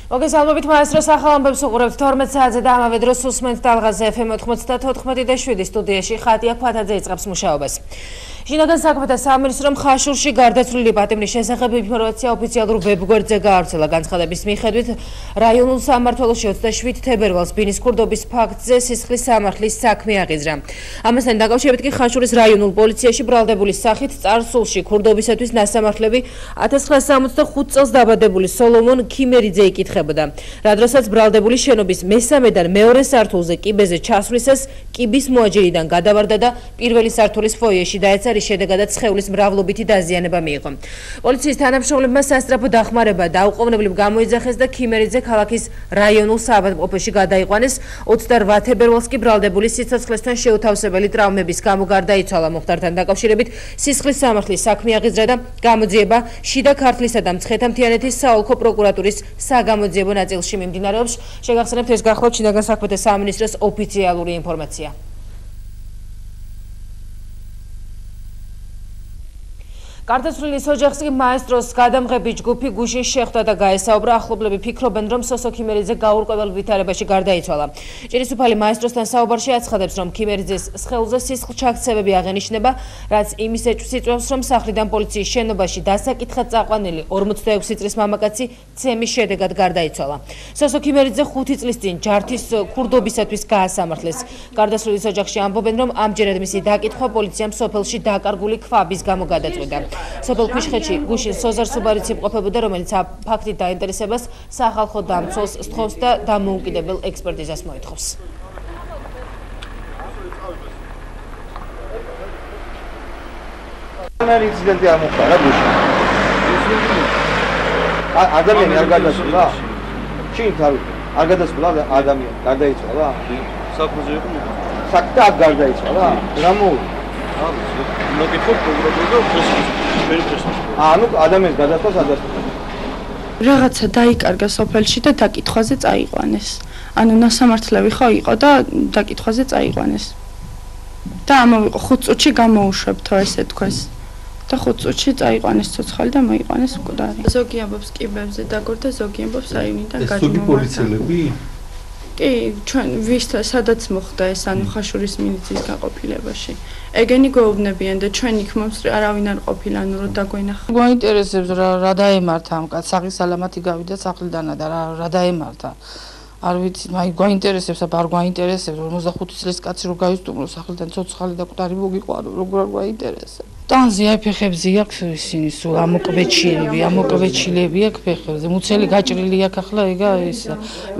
მოგესალმებით მაესტროს ახალ ამბებს უყურებთ 12 საათზე და ამავე დროს უსმენთ ტალღაზე FM 94.7 სტუდიაში ხატია ფათაძე იწყებს მუშაობას. შინაგან საქმეთა სამინისტრომ ხაშურში გარდაცვლილი პატიმრის შესახებ ინფორმაცია ოფიციალურ ვებგვერდზე გაავრცელა. განცხადების მიხედვით რაიონულ სამმართველოში 27 თებერვალს ბინის ქურდობის ფაქტზე სისხლის სამართლის საქმე აღიძრა. ამასთან დაკავშირებით კი ხაშურის რაიონულ პოლიციაში ბრალდებული სახით წარსულში ქურდობისათვის ნასამართლები 1965 წელს დაბადებული სოლომონ ქიმერიძე იკითხებოდა. რა დროსაც ბრალდებული შენობის მესამედან მეორე სართულზე კიბეზე ჩასვლისას კიბის მოაჯირიდან გადავარდა და პირველი სართულის ფოიეში დაეცა შედეგადაც სხეულის მრავლობითი დაზიანება მიიღო. პოლიციის თანამშრომლებმა სასწრაფო დახმარება დაუყოვნებლივ გამოიძახეს და ქიმერიძე ქალაქის რაიონულ საავადმყოფოში გადაიყვანეს. 28 თებერვალს კი ბრალდებული სიცოცხლესთან შეუთავსებელი ტრავმების გამო გარდაიცვალა. მოხდართან დაკავშირებით სისხლის სამართლის საქმე აღიძრა და გამოძიება შიდა ქართლისა და მცხეთა-მთიანეთის საოლქო პროკურატურის საგამოძიებო ნაწილში მიმდინარეობს. შეგახსენებთ, ეს გახლავთ შინაგან საქმეთა სამინისტროს ოფიციალური ინფორმაცია. გარდაცვლილის ოჯახს კი მაესტროს გადამღები ჯგუფი გუშინ შეხვდა და გაესაუბრა. ახლობლები ფიქრობენ, რომ სოსო ქიმერიძე გაურკვეველ ვითარებაში გარდაიცვალა. ჭირისუფალი მაესტროსთან საუბარში აცხადებს, რომ ქიმერიძეს სხეულზე სისხლჩაქცევები აღენიშნება, რაც იმის ეჭვს იწვევს, რომ სახლიდან პოლიციის შენობაში დასაკითხად წაყვანილი 46 წლის მამაკაცი ცემის შედეგად გარდაიცვალა. სოსო ქიმერიძე 5 წლის წინ ჯართის ქურდობისათვის გაასამართლეს. გარდაცვლილის ოჯახში ამბობენ, რომ ამჯერად მისი დაკითხვა პოლიციამ სოფელში დაკარგული ქვაბის გამო გადაწყვიტა. სოფელ ქვიშხეთში გუშინ სოზარ სუბარიც იმყოფებოდა, რომელიც ფაქტით დაინტერესებას სახალხო დამცველს სთხოვს და დამოუკიდებელ ექსპერტიზას მოითხოვს. ინციდენტი არ მოხდა რა გუშინ. ადამიანი არ გადასულა? შინ არ გადასულა ადამიანი, გარდაიცვალა? საქმეზე იყო? საქმე არ გარდაიცვალა? რა მოუწია? ანუ ადამიანს გადასვლას ადასტურებს. რაღაცა დაიკარგა სოფელში და დაკითხვაზე წაიყვანეს. ანუ ნასამართლები ხო იყო და დაკითხვაზე წაიყვანეს. და ამავე 5 წუთში გამოუშვებთო ესე თქვეს. და 5 წუთში წაიყვანეს ცოცხალი და მოიყვანეს მკვდარი. ზოგი ამბობს კიბებზე დაგორდა, ზოგი ამბობს რაიონიდან გაჯმოვა. ზოგი პოლიციელები? კი, ჩვენ სადაც მოხდა ეს, ანუ ხაშურის მილიციის გაყოფილებაში. ეგენი გვეუბნებიან და ჩვენ იქ მომს არავინ არ ყოფილა, ანუ რომ დაგვენახა. გვაინტერესებს რა დაემართა ამ კაცს, საღი სალამათი გავიდა სახლიდანა და რა დაემართა. არ ვიცი, მაინც გვაინტერესებს, არ გვაინტერესებს 55 წლის კაცი რო გაისტუმრო სახლიდან ცოცხალი და მკვდარი მოგიყვანო, როგორ არ გვაინტერესებს. ტანზე აი ფეხებზე აქვს ისინი სულ ამოკვეჩილები აქვს ფეხებზე. მუცელი გაჭრილი აქვს ახლა ეგა ის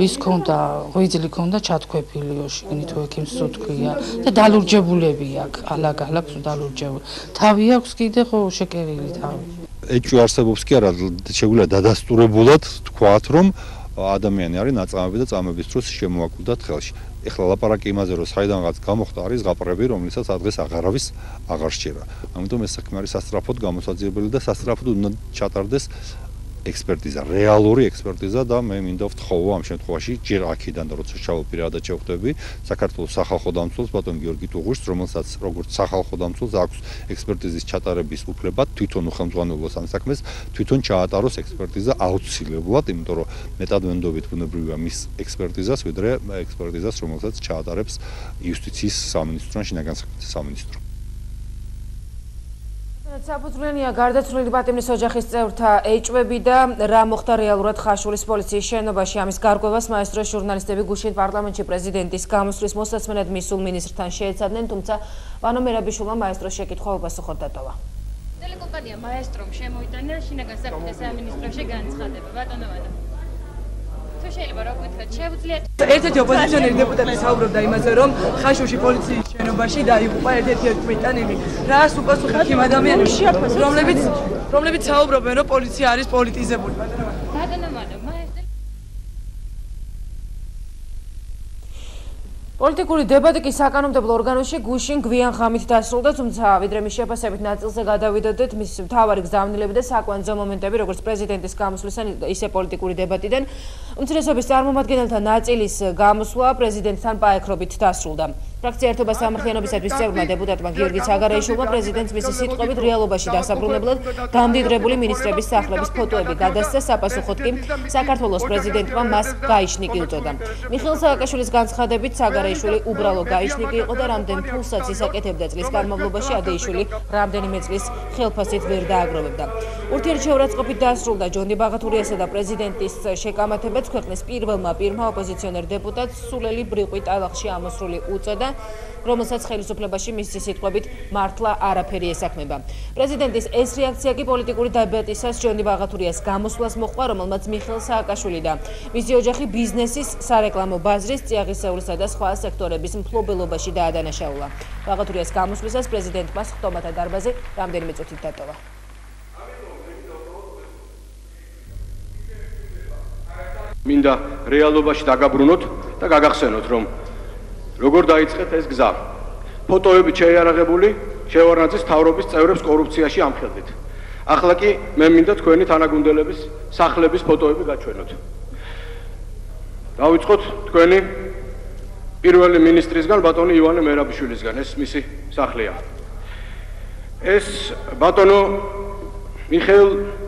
ვის ქონდა, ღვიძლი ქონდა ჩათქვეფილიო შიგნით ექიმს სუთქვია და დალურჯებულები აქვს, ალაგ-ალაგ დალურჯებული. თავი აქვს კიდე ხო შეკერილი თავი. ეჭვი არსებობს კი არა, შეგვიძლია დადასტურებულად თქვათ, რომ ადამიანი არის ნაწამები და წამების დროს შემოაკვდათ ხელში. ეხლა ლაპარაკი იმაზე, რომ საიდანღაც გამოხდა არის ზღაპრები, რომლითაც დღეს აღარავის აღარ სჭირა. ამიტომ ეს საქმე არის სასწრაფოდ გამოსაძიებელი და სასწრაფოდ უნდა ჩატარდეს ექსპერტიზა, რეალური ექსპერტიზა და მე მინდა ვთხოვო ამ შემთხვევაში ჯერ აქედან და როცა ჩავაპირადად შევხვდები საქართველოს სახალხო დამცველს ბატონ გიორგი ტუღუშს, რომელსაც როგორც სახალხო დამცველს აქვს ექსპერტიზის ჩატარების უფლება, თვითონ უხელმძღვანელობს ამ საქმეს, თვითონ ჩაატაროს ექსპერტიზა აუცილებლად, იმიტომ რომ მეტად ვენდობით ბუნებრივია მის ექსპერტიზას, ვიდრე ექსპერტიზას, რომელსაც ჩაატარებს იუსტიციის სამინისტრო ან შინაგან საქმეთა სამინისტრო. საფუძვლიანია გარდაცვლილი პატიმრის ოჯახის წევრთა ეჭვები და რა მოხდა რეალურად ხაშურის პოლიციის შენობაში. ამის გარკვევას მაესტროს ჟურნალისტები გუშინ პარლამენტში პრეზიდენტის გამოსვლის მოსაცმენად მისულ მინისტრთან შეეცადნენ, თუმცა ვანო მერაბიშვილმა მაესტროს შეკითხვა უპასუხოდ დატოვა. ტელეკომპანია მაესტრომ შემოიტანა შინაგან საქმეთა სამინისტროში განცხადება. ბატონო ვანო. თუ შეიძლება რა გითხრათ, შეუძლიათ ერთ-ერთი ოპოზიციონერი დეპუტატი საუბრობდა იმაზე, რომ ხაშურში პოლიციის შენობაში დაიღუპა ერთ-ერთი ერთმეტანები. რას უპასუხებთ იმ ადამიანებს, რომლებიც საუბრობენ, რომ პოლიცია არის პოლიტიზებული. ბატონო ვანო, პოლიტიკური დებატი კი საკანონმდებლო ორგანოში გუშინ გვიან ღამით დასრულდა, თუმცა ვიდრე მის შეფასებით ნაწილზე გადავიდოდეთ მის მთავარი გზავნილები და საკვანძო მომენტები, როგორც პრეზიდენტის გამოსვლისთან, ისე პოლიტიკური დებატიდან. უმცირესობის წარმომადგენელთა ნაწილის გამოსვლა პრეზიდენტთან პაექრობით დასრულდა. ფრაქცია ერთობა სამართლიანობისათვის წევრმა დეპუტატმა გიორგი ცაგარეიშვილმა პრეზიდენტს მისი სიტყვებით რეალობაში დასაბრუნებლად დამდიდრებული მინისტრების სახლების ფოტოები გადასცა, საპასუხოდ კი საქართველოს პრეზიდენტმა მას გაიშნიკი უწოდა. მიხეილ სააკაშვილის განცხადებით ცაგარეიშვილი უბრალო გაიშნიკი იყო და რამდენ ფულსაც ისაკეთებდა წლის განმავლობაში, ადეიშვილი რამდენიმე წლის ხელფასით ვერ დააგროვებდა. ურთიერთშეურაცხყოფით დასრულდა ჯონდი ბაღათურიასა და პრეზიდენტის შეკამათებაც. ქვეყნის პირველმა ოპოზიციონერ დეპუტატს სულელი ბრიყვი ტალახში ამოსრული უწოდა, რომელსაც ხელისუფლებაში მისი სიტყვებით მართლა არაფერი ესაქმება. პრეზიდენტის ეს რეაქცია კი პოლიტიკური დებატისას ჯონდი ბაღათურიას გამოსვლას მოჰყვა, რომელმაც მიხეილ სააკაშვილი და მისი ოჯახი ბიზნესის, სარეკლამო ბაზრის, წიაღისეულისა და სხვა სექტორების მფლობელობაში დაადანაშაულა. ბაღათურიას გამოსვლისას პრეზიდენტმა სხდომათა დარბაზი რამდენიმე წუთით დატოვა. მინდა რეალობაში დაგაბრუნოთ და გაგახსენოთ, რომ როგორ დაიწყეთ ეს გზა. ფოტოებით შეიარაღებული შევარნაძის მთავრობის წევრებს კორუფციაში ამხელდით. ახლა კი მე მინდა თქვენი თანაგუნდელების სახლების ფოტოები გაჩვენოთ. დავიწყოთ თქვენი პირველი მინისტრისგან, ბატონი ივანე მერაბიშვილისგან, ეს მისი სახლია. ეს ბატონო მიხეილ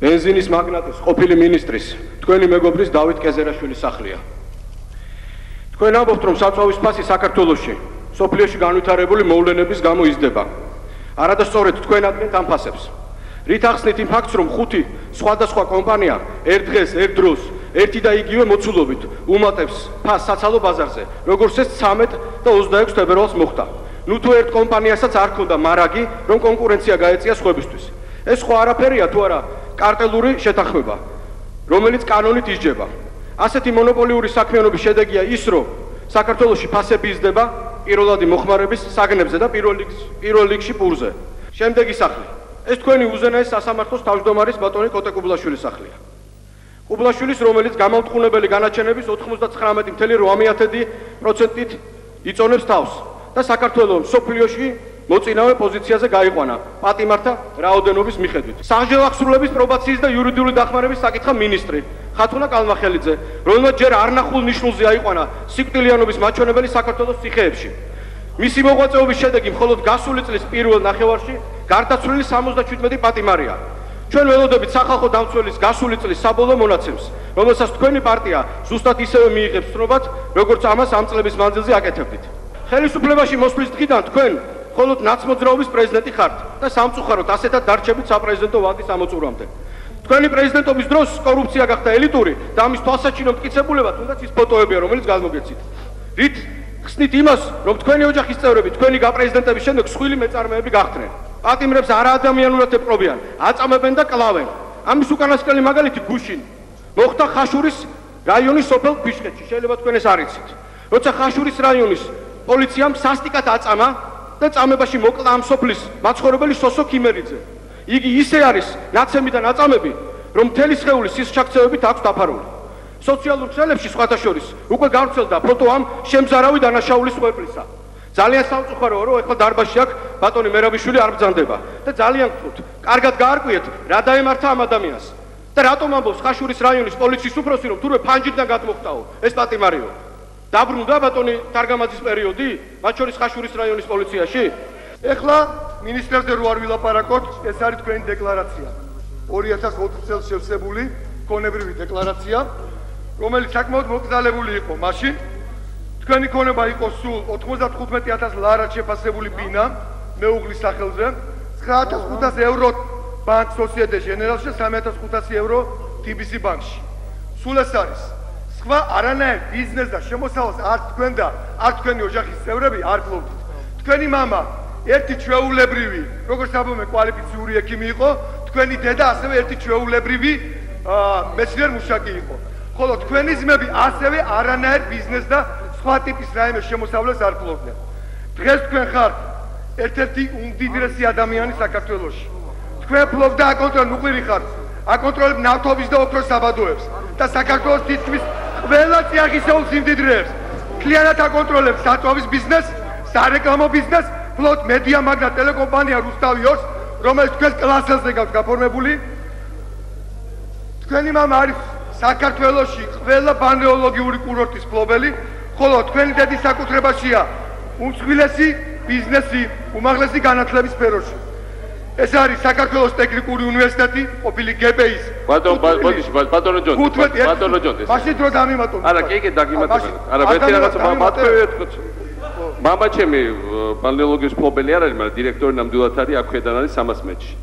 ბენზინის მაგნატის, ყოფილი მინისტრის, თქვენი მეგობრის დავით კეზერაშვილის სახლია. თქვენ ამბობთ, რომ საწვავის ფასი საქართველოში, სოფლიოში განვითარებული მოვლენების გამო იზრდება. არადასწორად თქვენ ადგენთ ამ ფასებს. რით ახსნით იმ ფაქტს, რომ 5 სხვადასხვა კომპანია ერთ დღეს, ერთ დროს, ერთი და იგივე მოცულობით უმატებს ფასს საცალო ბაზარზე, როგორც ეს 13 და 26 თებერვალს მოხდა. ნუ თუ ერთ კომპანიასაც არ ქონდა მარაგი, რომ კონკურენცია გაეწია სხვებისთვის. ეს სხვა არაფერია თუ არა კარტელური შეთანხმება, რომელიც კანონით ისჯება. ასეთი მონოპოლიური საქმიანობის შედეგია ის, რომ საქართველოში ფასები იზრდება პირველადი მოხმარების საგნებზე და პირველ რიგში პურზე. შემდეგი სახლი. ეს თქვენი უზენაეს სასამართლოს თავმჯდომარის ბატონი კოტე კუბლაშვილის სახლია. კუბლაშვილის, რომელიც გამამტყუნებელი განაჩენების 99.8%-ით იწონებს თავს და საქართველოს სოფლიოში მოწინავე პოზიციაზე გაიყვანა პატიმართა რაოდენობის მიხედვით. სამშობლოების პრობაციის და იურიდიული დახმარების საკითხა მინისტრი ხათუნა კალმახელიძე, რომელმაც ჯერ არნახულ ნიშნულზე აიყვანა სიკვდილიანობის მაჩვენებელი საქართველოს ციხეებში. მისი მოღვაწეობის შედეგი მხოლოდ გასული წლის პირველ ნახევარში გარდაცვლილი 77 პატიმარია. ჩვენ ველოდებით სახალხო დამცველის გასული წლის საბოლოო მონაცემს, რომელსაც თქვენი პარტია ზუსტად ისევე მიიღებს ცნობად, როგორც ამას ამ წლების მანძილზე აკეთებდით. ხელისუფლებაში მოსვლის დღიდან თქვენ მხოლოდ ნაცმოძრაობის პრეზიდენტი ხართ და სამწუხაროდ ასეთად დარჩებით საპრეზიდენტო ვადის ამოწურვამდე. თქვენი პრეზიდენტობის დროს კორუფცია გახდა ელიტური და ამის თვალსაჩინო მტკიცებულება თუნდაც ის ფოტოებია, რომელიც გამოგეცით. რით ხსნით იმას, რომ თქვენი ოჯახის წევრები თქვენი გაპრეზიდენტების შემდეგ სხვილი მეწარმეები გახდნენ. პატიმრებს არაადამიანურად ეპყრობიან, აწამებენ და კლავენ. ამის უკანასკნელი მაგალითი გუშინ მოხდა ხაშურის რაიონის სოფელ ქვიშხეთში, შეიძლება თქვენ ეს არ იცით. როცა ხაშურის რაიონის პოლიციამ სასტიკად აწამა და წამებაში მოკლა ამ სოფლის მაცხოვრებელი სოსო ქიმერიძე. იგი ისე არის ნაცემი და ნაწამები, რომ მთელი სხეული სისჩაქცევებით აქვს დაფარული. სოციალურ ქსელებში სხვათა შორის უკვე გავრცელდა ფოტო ამ შემზარავი დანაშაულის ყვეპლისა. ძალიან სამწუხაროა, რომ ეხლა დარბაზში აქ ბატონი მერაბიშვილი არ ბრძანდება და ძალიან გთხოვთ, კარგად გაარკვიეთ რა დაემართა ამ ადამიანს და რატომ ამბობს ხაშურის რაიონის პოლიციის უფროსი, რომ თურმე ფანჯრიდან გადმოხტაო ეს პატიმარიო. დაბრუნდა ბატონი თარგამაძის პერიოდი, მათ შორის ხაშურის რაიონის პოლიციაში. ეხლა მინისტრებზე რო არ ვილაპარაკოთ, ეს არის თქვენი დეკლარაცია. 2004 წელს შევსებული ქონებრივი დეკლარაცია, რომელიც საკმაოდ მოკრძალებული იყო მაშინ. თქვენი ქონება იყო სულ 95,000 ლარად შეფასებული ბინა მეუღლის სახელზე, 9500 ევრო ბანკ სოციეტე ჟენერალში, 3500 ევრო TBC ბანკში. სულ ეს არის. სხვა არანაირ ბიზნეს და შემოსავალს არ თქვენ და არ თქვენი ოჯახის წევრები არ გლოვდით. თქვენი მამა ერთი ჩვეულებრივი, როგორც ამბობენ, კვალიფიციური ექიმი იყო, თქვენი დედა ასევე ერთი ჩვეულებრივი მეცნიერ მუშაკი იყო. ხოლო თქვენი ძმები ასევე არანაირ ბიზნეს და სხვა ტიპის რაიმე შემოსავლეს არ გლოვდნენ. დღეს თქვენ ხართ ერთ-ერთი უმდიდრესი ადამიანი საქართველოში. თქვენ ფლობ და აკონტროლებ ნუკლირი ხართ, აკონტროლებ ნავთობის და ოქროს საბადოებს და საქართველოს თითქმის ყველა წიაღისეულ სიმდიდრეებს. მთლიანად აკონტროლებს საწვავის ბიზნესს, სარეკლამო ბიზნესს, ფლოთ მედია მაგნა ტელეკომპანია რუსთავი 2, რომელიც თქვენს კლასელზე გაქვს გაფორმებული. თქვენი მამა არის საქართველოში ყველა ბალნეოლოგიური კურორტის მფლობელი, ხოლო თქვენი დედის საკუთრებაშია უმსხვილესი ბიზნესი, უმაღლესი განათლების სფეროში. ეს არის საქართველოს ტექნიკური უნივერსიტეტი, ყოფილი გპ-ის. ბატონო ჯონდეს. მაშინ დრო დამიმატო. არა, კი, დაგიმატებია. არა, ერთი რაღაცა მათქვევია თქო. მამა ჩემი ბალნეოლოგიის მფლობელი არ არის, მაგრამ დირექტორი ნამდვილად არის, აქვედან არის 300 მეტრში.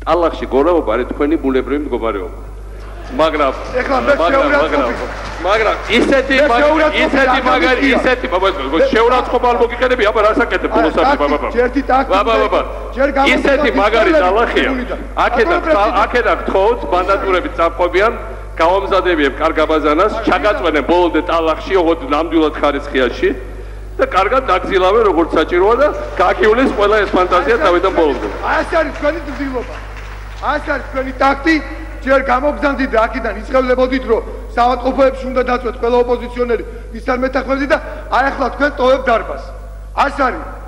ტალახში გორაობა არის თქვენი ბუნებრივი მდგომარეობა. მაგრამ ისეთი შეურაცხყოფა არ მოგიყენები, აბა რას აკეთებ ბოლოსად ბაბა. ისეთი მაგარი ტალახია. აქედან გთხოვთ მანდატურებით წამყვებიან, გავამზადებიან კარგ აბაზანას, ჩაგაწვენენ ბოლომდე ტალახში, ოღონდ ნამდვილად ხარისხიაში და კარგად დაგზილავენ როგორც საჭიროა და გაგიulis ყველა ეს ფანტაზია თავიდან ბოლომდე. აი ეს არის თქვენი ძილობა. აი ეს არის თქვენი ტაქტი. ჯერ გამოგზავნდით და აქედან იწევლებოდით, რომ საავადმყოფოებში უნდა დაწვეთ ყველა ოპოზიციონერი მისთან მეთანხმებით და აი ახლა თქვენ ტოვებთ დარბაზს.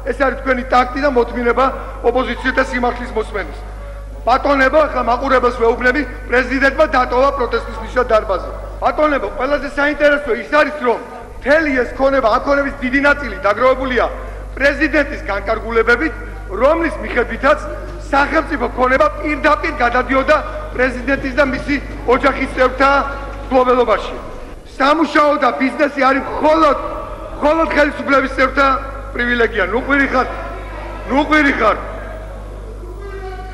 ეს არის თქვენი ტაქტი და მოთმინება ოპოზიციას და სიმართლის მოსმენის. ბატონებო, ახლა მაყურებელს ვეუბნები, პრეზიდენტმა დატოვა პროტესტის ნიშნად დარბაზი. ბატონებო, ყველაზე საინტერესო ის არის, რომ მთელი ეს ქონება, აქონების დიდი ნაწილი დაგროვებულია პრეზიდენტის განკარგულებებით, რომლის მიხედვითაც სახელმწიფო ქონება პირდაპირ გადადიოდა პრეზიდენტის და მისი ოჯახის წევრთა მფლობელობაში. სამუშაო და ბიზნესი არის მხოლოდ ხელისუფლების წევრთა პრივილეგია. ნუ ყვირი ხარ.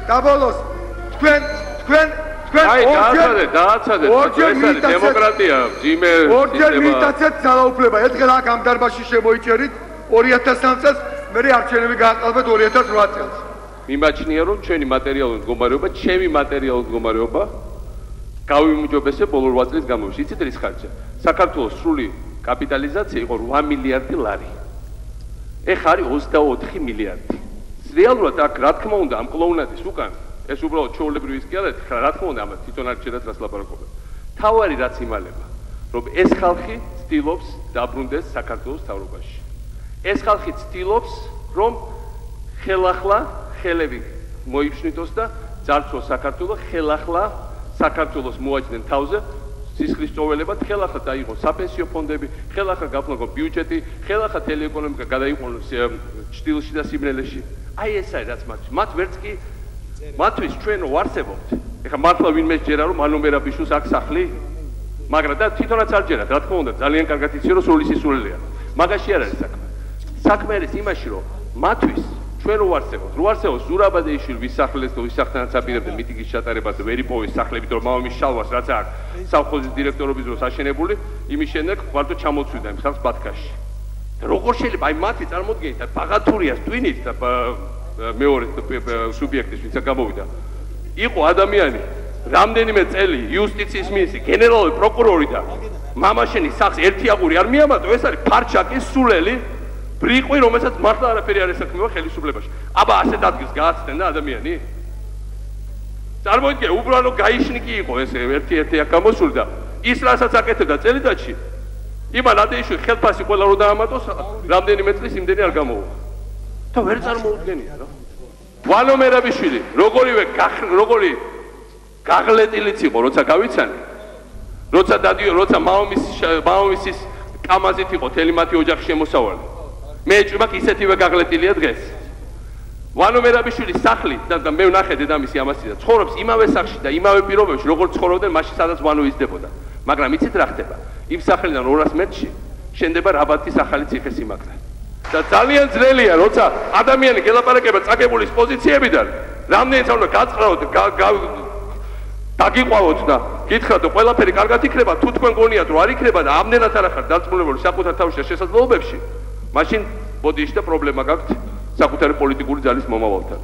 და ბოლოს თქვენ დააცადეთ. ეს არის დემოკრატია, ძიმე სისტემა. ორჯერ მიტაცეთ ძალაუფლება. ერთხელ აქ ამ დარბაზში შემოიჭერით 2003 წელს, მერე არჩევნები გააყალბეთ 2008 წელს. მიმაჩნია რომ ჩვენი მატერიალური მდგომარეობა, ჩემი მატერიალური მდგომარეობა გავიმუჯობესე ბოლო 8 წლის განმავლობაში. იცით რის ხარჯია? საქართველოს სრული კაპიტალიზაცია იყო 8 მილიარდი ლარი. ეხლა არის 24 მილიარდი. რეალურად აქ რა თქმა უნდა ამ კლოუნადის უკან ეს უბრალოდ ჩვეულებრივი ის კი არა, რა თქმა უნდა ამას თვითონ არ შეიძლება რას ლაპარაკობენ. თავარი რაც იმალება, რომ ეს ხალხი ცდილობს დაბრუნდეს საქართველოს მთავრობაში. ეს ხალხი ცდილობს რომ ხელახლა ხელები მოიფშნიტოს და ძარცვოს საქართველოს, ხელახლა საქართველოს მოაჯდნენ თავზე სისხლის წოველებად, ხელახლა დაიღოს საპენსიო ფონდები, ხელახლა გაფლაგო ბიუჯეტი, ხელახლა ტელეეკონომიკა გადაიყვანოს ჭtildeში და სიბნელეში. აი ეს არის რაც მათ ვერც კი მათთვის ჩვენ ვარსებობთ. ეხლა მართლა ვინმე ჯერა რომ მანომერაბიშვილს აქ სახლი, მაგრამ და თვითონაც არ ჯერათ, რა თქმა უნდა, ძალიან კარგად იცი რომ სრული სისულელეა. მაგაში არ არის საქმე. საქმე არის იმაში რომ მათთვის ჩვენ რო ვარსებობთ ზურაბადეიშვილი ვისახლეს და ვისახთანაც აპირებდა მიტინგის ჩატარებას და ვერ იპოვეს სახლებით რომ მამამის შალვას რაც აქვს სავხოზის დირექტორობის დროს აშენებული, იმის შემდეგ ხვალტო ჩამოწვიდა იმ ხალხს ბათქაში. როგორ შეიძლება აი მათი წარმოდგენით და ბაღათურიას ტვინით და მეორე სუბიექტის ვინც გამოვიდა იყო ადამიანი რამდენიმე წელი იუსტიციის მინისტრი, გენერალური პროკურორი და მამაშენის სახს ერთი აგური არ მიამატო, ეს არის ფარჩაკის სულელი ბრიყვი, რომელსაც მართლა არაფერი არ ესაქმება ხელისუფლებაში. აბა ასეთ ადგილს გააცდენ და ადამიანი? წარმოიდგინე, უბრალოდ გაიშნიკი იყო ეს ერთი აქ გამოსული და ის რასაც აკეთებდა წელიწადში, იმან ადეიშვილი ხელფასი ყველა რო დაამატოს, რამდენიმე წლის იმდენი არ გამოვა. და ვერ წარმოუდგენია რა. ვალო მერაბიშვილი, როგორი გაღლეტილიც იყო, როცა გავიცანი, როცა მამამისის კამაზით იყო თელი მათი ოჯახი შემოსავალი. მე ჭმაკ ისეთივე გაღლეტილია დღეს. ვალო მერაბიშვილის სახლი და მე ვნახე დედამისი ამასი და ცხოვრობს იმავე სახლში და იმავე პირობებში, როგორც ცხოვრობდნენ მაშინ, სადაც ვანო იზრდებოდა. მაგრამ იცით რა ხდება? იმ სახლიდან 200 მეტრში შენდება რაბათის ახალი ციხესიმაგრე. და ძალიან ძნელია, როცა ადამიანი გელაპარაკება წაგებულის პოზიციებიდან, რამდენიც უნდა გაწყრავოთ, დაგიყვავოთ და გითხრათ, რომ ყველაფერი კარგად იქნება, თუ თქვენ გონიათ, რომ არ იქნება და ამდენად არ ახართ დარწმუნებული საკუთარ თავში და შესაძლებლობებში, მაშინ ბოდიში და პრობლემა გაქვთ საკუთარი პოლიტიკური ძალის მომავალთან.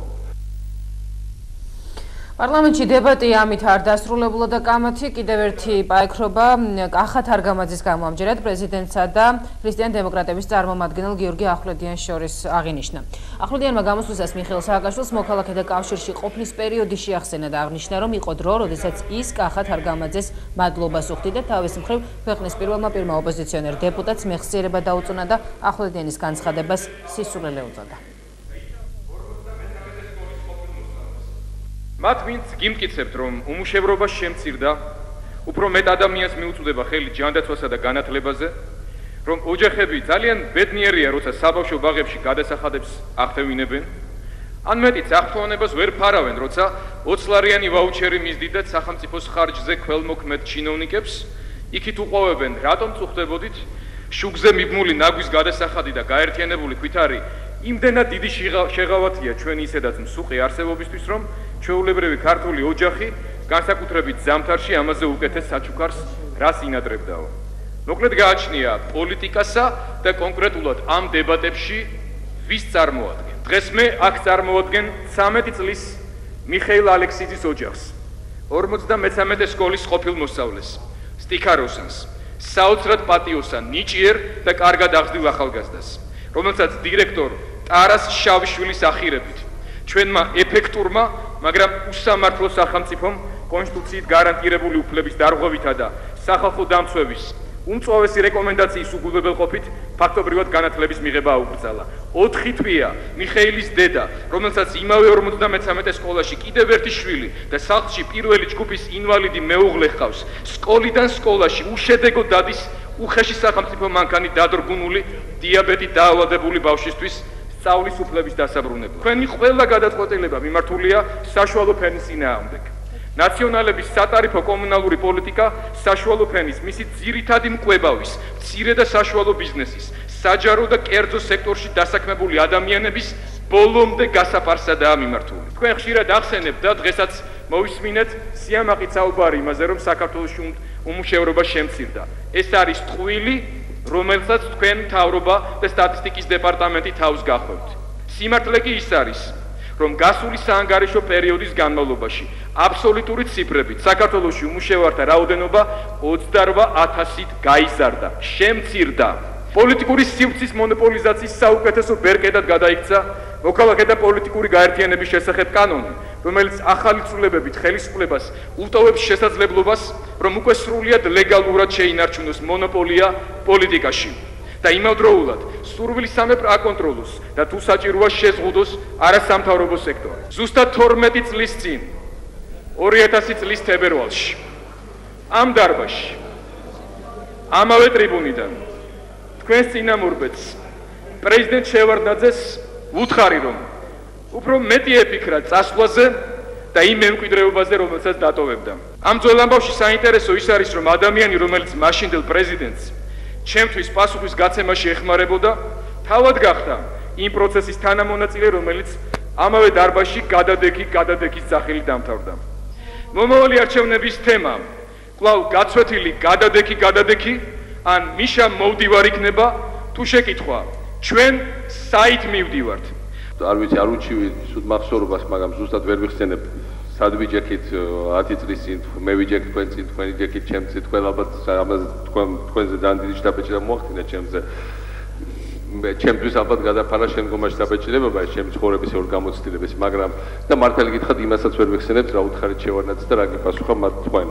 პარლამენტში დებატი ამით არ დასრულებულა და კამათი კიდევ ერთი პაექრობა კახათ არგამაძის გამო ამჯერად პრეზიდენტსა და ქრისტიან დემოკრატების წარმომადგენელ გიორგი ახვლედიანს შორის აღინიშნა. ახვლედიანმა გამოსვლისას მიხეილ სააკაშვილს მოქალაქეთა კავშირში ყოფნის პერიოდი შეახსენა და აღნიშნა, რომ იყო დრო, როდესაც ის კახათ არგამაძეს მადლობას უხდიდა და თავის მხრივ ქვეყნის პირველმა ოპოზიციონერ დეპუტატს მეხსიერება დაუწუნა და ახვლედიანის განცხადებას სისულელე უწოდა. მათ ვინც გიმტკიცებთ, რომ უმუშევრობა შემცირდა, უფრო მეტ ადამიანს მიუწვდება ხელი ჯანდაცვასა და განათლებაზე, რომ ოჯახები ძალიან ბედნიერია, როცა საბავშვო ბაღებში გადასახადებს აღთევინებენ, ან მეტიც აღფრთოვანებას ვერ ფარავენ, როცა 20 ლარიანი ვაუჩერი მისდიდათ სახელმწიფოს ხარჯზე ქველმოქმედ ჩინოვნიკებს, იქით უყვავებენ, რატომ წუხდებოდით, შუგზე მიბმული ნაგვის გადასახადი და გაერთიანებული ქვითარი იმდენად დიდი შეღავათია ჩვენი ისედაც მსუყი არსებობისთვის, რომ ჩვეულებრივი ქართული ოჯახი განსაკუთრებით ზამთარში ამაზე უკეთეს საჩუქარს რას ინადრებდაო. მოკლედ გააჩნია პოლიტიკასა და კონკრეტულად ამ დებატებში ვის წარმოადგენს. დღეს მე აქ წარმოადგენ 13 წლის მიხეილ ალექსიძის ოჯახს, 53 სკოლის ყოფილ მოსწავლეს, სტიქაროსანს, საოცრად პატიოსან, ნიჭიერ და კარგად აღზრდილ ახალგაზრდას, რომელსაც დირექტორ ტარას შავიშვილის ახირებით ჩვენმა ეფექტურმა, მაგრამ უსამართლო სახელმწიფომ კონსტიტუციით გარანტირებული უფლების დარღვევითა და სახალხო დამცვების უმწვავესი რეკომენდაციის უგულებელყოფით ფაქტობრივად განათლების მიღება აუკრძალა. 4 თვეა მიხეილის დედა, რომელსაც იმავე 53 სკოლაში კიდევ ერთი შვილი და სახლში პირველი ჯგუფის ინვალიდი მეუღლე ჰყავს, სკოლიდან სკოლაში უშედეგო დადის უხეში სახელმწიფო მანქანით დადრგუნული დიაბეტით დაავადებული ბავშვისთვის სწავლის უფლების დასაბრუნება. თქვენი ყველა გადაწყვეტილება მიმართულია საშუალო ფენის წინააღმდეგ. ნაციონალების სატარიფო კომუნალური პოლიტიკა საშუალო ფენის, მისი ძირითადი მკვლევავის, მცირე და საშუალო ბიზნესის, საჯარო და კერძო სექტორში დასაქმებული ადამიანების ბოლომდე გასაფარსადაა მიმართული. თქვენ ხშირად ახსენებთ და დღესაც მოვისმინეთ სიამაყით საუბარი იმაზე, რომ საქართველოში უმუშევრობა შემცირდა. ეს არის ტყუილი, რომელსაც თქვენ მთავრობა და სტატისტიკის დეპარტამენტი თავს გახვევთ. სიმართლე კი ის არის, რომ გასული საანგარიშო პერიოდის განმავლობაში აბსოლუტური ციფრებით საქართველოში უმუშევართა რაოდენობა 28,000-ით გაიზარდა, შემცირდა. პოლიტიკური სივრცის მონოპოლიზაციის საუკეთესო ბერკეტად გადაიქცა მოქალაქეთა პოლიტიკური გაერთიანების შესახებ კანონი, რომელიც ახალი ცვლილებებით ხელისუფლებას უტოვებს შესაძლებლობას, რომ უკვე სრულიად ლეგალურად შეინარჩუნოს მონოპოლია პოლიტიკაში და იმავდროულად სურვილისამე აკონტროლოს და თუ საჭიროა შეზღუდოს არასამთავრობო სექტორი. ზუსტად 12 წლის წინ 2000 წლის თებერვალში ამ დარბაზში ამავე ტრიბუნიდან თქვენს წინამორბედს პრეზიდენტ შევარდნაძეს ვუთხარი, რომ უფრო მეტი ეფიქრა წასვლაზე და იმ მემკვიდრეობაზე, რომელსაც დატოვებდა. ამ ძველ ამბავში საინტერესო ის არის, რომ ადამიანი, რომელიც მაშინდელ პრეზიდენტს ჩემთვის პასუხის გაცემაში ეხმარებოდა, თავად გახდა იმ პროცესის თანამონაწილე, რომელიც ამავე დარბაზში გადადექის სახელი დამთავრდა. მომავალი არჩევნების თემა კვლავ გაცვეთილი გადადექი ან მიშა მოვდივარ იქნება, თუ შეკითხვა ჩვენ საით მივდივართ. არ ვიცი, არ უჩივი სულ მახსოვრობას, მაგრამ ზუსტად ვერ ვიხსენებ სად ვიჯექით 10 წლის წინ, მე ვიჯექით თქვენ წინ, თქვენი ჯექით ჩემ წინ, თქვენ ალბათ ამაზე თქვენზე ძალიან დიდი შთაბეჭდილება მოახდინა ჩემზე. ჩემთვის ალბათ გადაფარა შემდგომაში შთაბეჭდილება, ჩემი ცხოვრების ორ გამოცდილების, მაგრამ და მართალი გითხრათ, იმასაც ვერ ვიხსენებთ, რა უთხარით შევარდნაძე და რა გიპასუხა მათ თქვენ.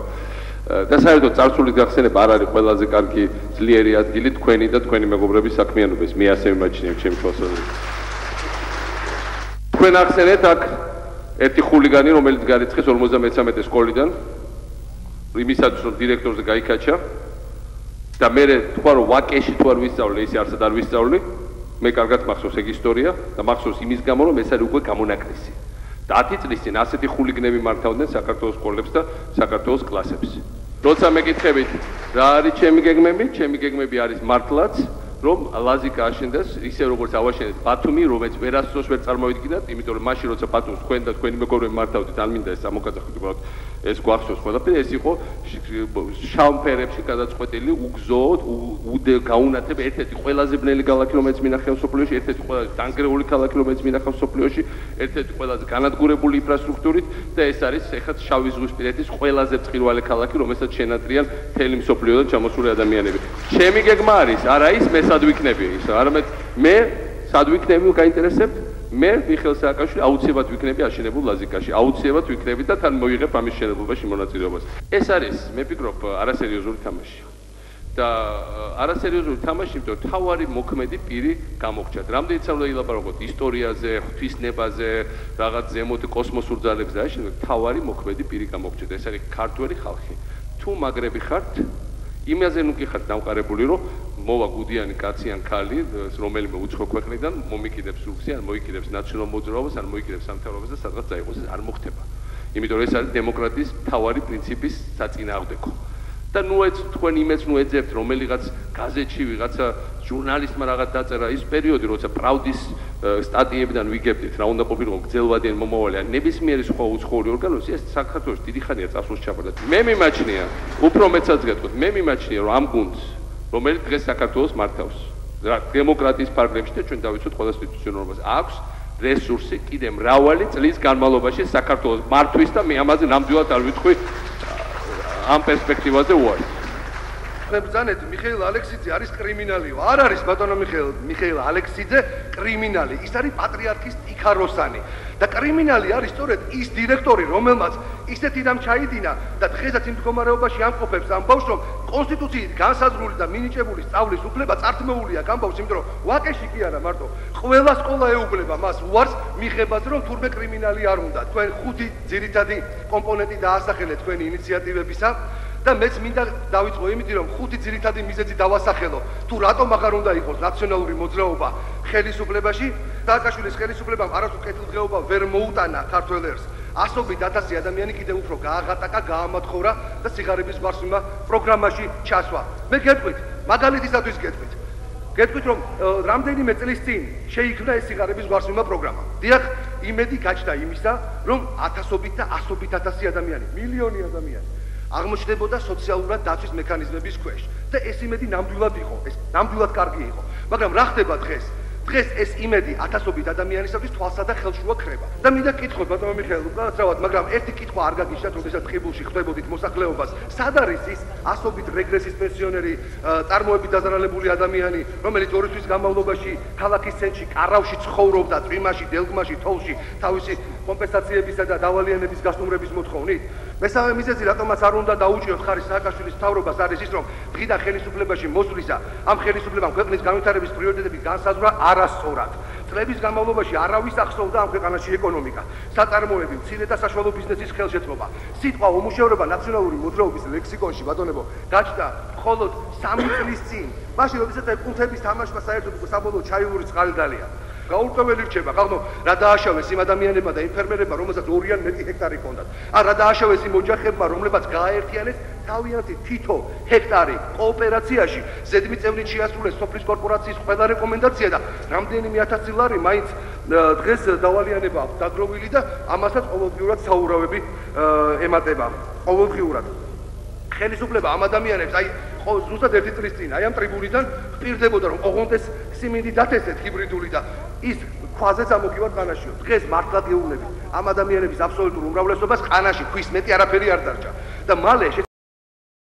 და საერთოდ წარსულის გახსენება არ არის ყველაზე კარგი ძლიერი ადგილი თქვენი და თქვენი მეგობრების საქმიანობის. მე ასე ვიმაჩნიებ ჩემი თვალსაზრისით. თქვენ ახსენეთ აქ ერთი ხულიგანი, რომელიც გარიცხეს 53 სკოლიდან, იმისაც რომ დირექტორზე გაიქაჩა და მე თქვა რომ ვაკეში თუ არ ვისწავლე, ისე არსად არ ვისწავლე, მე კარგად მახსოვს ეგ ისტორია და მახსოვს იმის გამო, რომ ეს არის უკვე გამონაკრისი. და 10 წლის წინ ასეთი ხულიგნები მართავდნენ საქართველოს სკოლებს და საქართველოს კლასებს. როცა მეკითხებით, რა არის ჩემი გეგმები არის მართლაც, რომ ლაზიკა აშენდეს, ისე როგორც ავაშენეთ ბათუმი, რომელიც ვერასდროს ვერ წარმოვიდგინათ, იმიტომ რომ მაშინ როცა ბათუმს თქვენ და თქვენი მეგობრები მართავდით, არ მინდა ეს ამოკაწახოთ, უბრალოდ ეს გვახსოვს ყველაფერი, ეს იყო შავმფერებში გადაწყვეტილი, უგზოდ, გაუნათებ ერთ-ერთი ყველაზე ბნელი ქალაქი, რომელიც მინახავს სოფლიოში, ერთ-ერთი ყველაზე დანგრეული ქალაქი, რომელიც მინახავს სოფლიოში, ერთ-ერთი ყველაზე განადგურებული ინფრასტრუქტურით და ეს არის ეხლა შავი ზღვისპირეთის ყველაზე ბრწყინვალე ქალაქი, რომელსაც შენატრიან მთელი მსოფლიოდან ჩამოსული ადამიანები. ჩემი გეგმა არის, არა ის მე სად ვიქნები, არამედ მე სად ვიქნები გაინტერესებთ, მე მიხეილ სააკაშვილი აუცილებლად ვიქნები აშენებულ ლაზიკაში, აუცილებლად ვიქნები და თან მოვიღებ ამის შენებობაში მონაწილეობას. ეს არის, მე ვფიქრობ, არასერიოზული თამაში. და არასერიოზული თამაში, იმიტომ რომ თავარი მოქმედი პირი გამოგჩათ. რამდენიც არ უნდა ილაპარაკოთ ისტორიაზე, ღვთისნებაზე, რაღაც ზემოთ კოსმოსურ ძალებზე, აი შენ თავარი მოქმედი პირი გამოგჩათ. ეს არის ქართველი ხალხი. თუ მაგრები ხართ, იმაზე ნუ კი ხართ დამყარებული, რომ მოვა გუდიანი კაცი ან ქალი, რომელიმე უცხო ქვეყნიდან მომიკიდებს რუხს, ან მოიკიდებს ნაციონალურ მოძრაობას, ან მოიკიდებს სამთავროებას და სადღაც წაიღოს, არ მოხდება. იმიტომ რომ ეს არის დემოკრატიის მთავარი პრინციპის საწინააღმდეგო. და ნუ ეს თქვენ იმეც ნუ ეძებთ, რომელიღაც გაზეთში ვიღაცა ჟურნალისტმა რაღაც დაწერა ის პერიოდი, როცა პრავდის სტატიებიდან ვიგებდით, რა უნდა ყოფილიყო გრძელვადიანი მომავალი, ან ნებისმიერი სხვა უცხოური ორგანოზე, ეს საქართველოს დიდი ხანია წასულს ჩაბარდა. მე მიმაჩნია, უფრო მეცაც გეტყვით, მე მიმაჩნია, რომ ამ გუნდს, რომელიც დღეს საქართველოს მართავს, დემოკრატიის ფარგლებში და ჩვენ დავიცვათ ყველა ინსტიტუციონალობას, აქვს რესურსი კიდე მრავალი წლის განმავლობაში საქართველოს მართვის და მე ამაზე ნამდვილად არ ვიტყვი ამ პერსპექტივაზე უარი. ბრძანეთ, მიხეილ ალექსიძე არის კრიმინალიო. არ არის ბატონო მიხეილ ალექსიძე კრიმინალი. ის არის პატრიარქის ტიქაროსანი. და კრიმინალი არის სწორედ ის დირექტორი, რომელმაც ისეთი რამ ჩაიდინა და დღესაც იმ მდგომარეობაში ამყოფებს ამ ბავშვს, რომ კონსტიტუციით განსაზღვრული და მინიჭებული სწავლის უფლება წართმეულია ამ ბავშვს, იმიტომ რომ ვაკეში კი არა მარტო, ყველა სკოლა ეუბნება მას უარს მიღებაზე, რომ თურმე კრიმინალი არ უნდა. თქვენ ხუთი ძირითადი კომპონენტი დაასახელეთ თქვენი ინიციატივებისა. და მეც მინდა დავიწყო იმით, რომ ხუთი ძირითადი მიზეზი დავასახელო. თუ რატომ აღარ უნდა იყოს ნაციონალური მოძრაობა ხელისუფლებაში, სააკაშვილის ხელისუფლებამ არასდროს კეთილდღეობა ვერ მოუტანა ქართველ ერს. ასობით ათასი ადამიანი კიდევ უფრო გააღატაკა, გაამათხოვრა და სიღარიბის გვარსვიმა პროგრამაში ჩასვა. მე გეტყვით, მაგალითისათვის გეტყვით. გეტყვით, რომ რამდენიმე წლის წინ შეიქმნა ეს სიღარიბის გვარსვიმა პროგრამა. დიახ, იმედი გაჩნდა იმისა, რომ ათასობით და ასობით ათასი ადამიანი, მილიონი ადამიანი აღმოჩნდებოდა სოციალურად დაცვის მექანიზმების ქვეშ და ეს იმედი ნამდვილად იყო, ეს ნამდვილად კარგი იყო. მაგრამ რა ხდება დღეს? დღეს ეს იმედი ათასობით ადამიანისათვის თვალსა და ხელშუა ქრება. და მინდა კითხოთ ბატონო მიხეილ, უკაცრავად, მაგრამ ერთი კითხვა არ გაგიშათ, როდესაც ტყიბულში ხვდებოდით მოსახლეობას, სად არის ის ასობით რეგრესის პენსიონერი, წარმოებით დაზარალებული ადამიანი, რომელიც 2 თვის განმავლობაში ქალაქის ცენტრში კარავში ცხოვრობდა, წვიმაში, დელგმაში, თოვლში, თავისი კომპენსაციებისა და დავალიანების გასტუმრების მოთხოვნით? მესამე მიზეზი, რატომაც არ უნდა დაუჭიოთ ხარი სააკაშვილის მთავრობას, არის ის, რომ დღიდან ხელისუფლებაში მოსვლისა, ამ ხელისუფლებამ ქვეყნის განვითარების პრიორიტეტები განსაზღვრა არასწორად. წლების განმავლობაში არავის ახსოვდა ამ ქვეყანაში ეკონომიკა, საწარმოები, მცირე და საშუალო ბიზნესის ხელშეწყობა. სიტყვა უმუშევრობა ნაციონალური მოძრაობის ლექსიკონში, ბატონებო, გაჩნდა მხოლოდ 3 წლის წინ. მაშინ, როდესაც კუნთების თამაშმა საერთოდ საბოლოო ჩაილური წყალი დალია. გაურკვეველი რჩება, ხალხო, რა დააშავეს იმ ადამიანებმა და იმ ფერმერებმა, რომელსაც 2-ან მეტი ჰექტარი ჰქონდათ. ან რა დააშავეს იმ ოჯახებმა, რომლებაც გააერთიანეს თავიანთი თითო ჰექტარი კოოპერაციაში, ზედმიწევნით შეასრულეს სოფლის კორპორაციის ყველა რეკომენდაცია და რამდენიმე ათასი ლარი მაინც დღეს დავალიანება აქვს დაგროვილი და ამასაც ყოველდღიურად საურავები ემატება. ყოველდღიურად ხელისუფლება ამ ადამიანებს, აი ზუსტად 1 წლის წინ, აი ამ ტრიბუნიდან ხპირდებოდა, რომ ოღონდ ეს სიმინდი დათესეთ ჰიბრიდული და ის ქვაზეც ამოგივარ ყანაშიო. დღეს მართლა გეუბნები, ამ ადამიანების აბსოლუტურ უმრავლესობას ყანაში ქვის მეტი არაფერი არ დარჩა. და მალე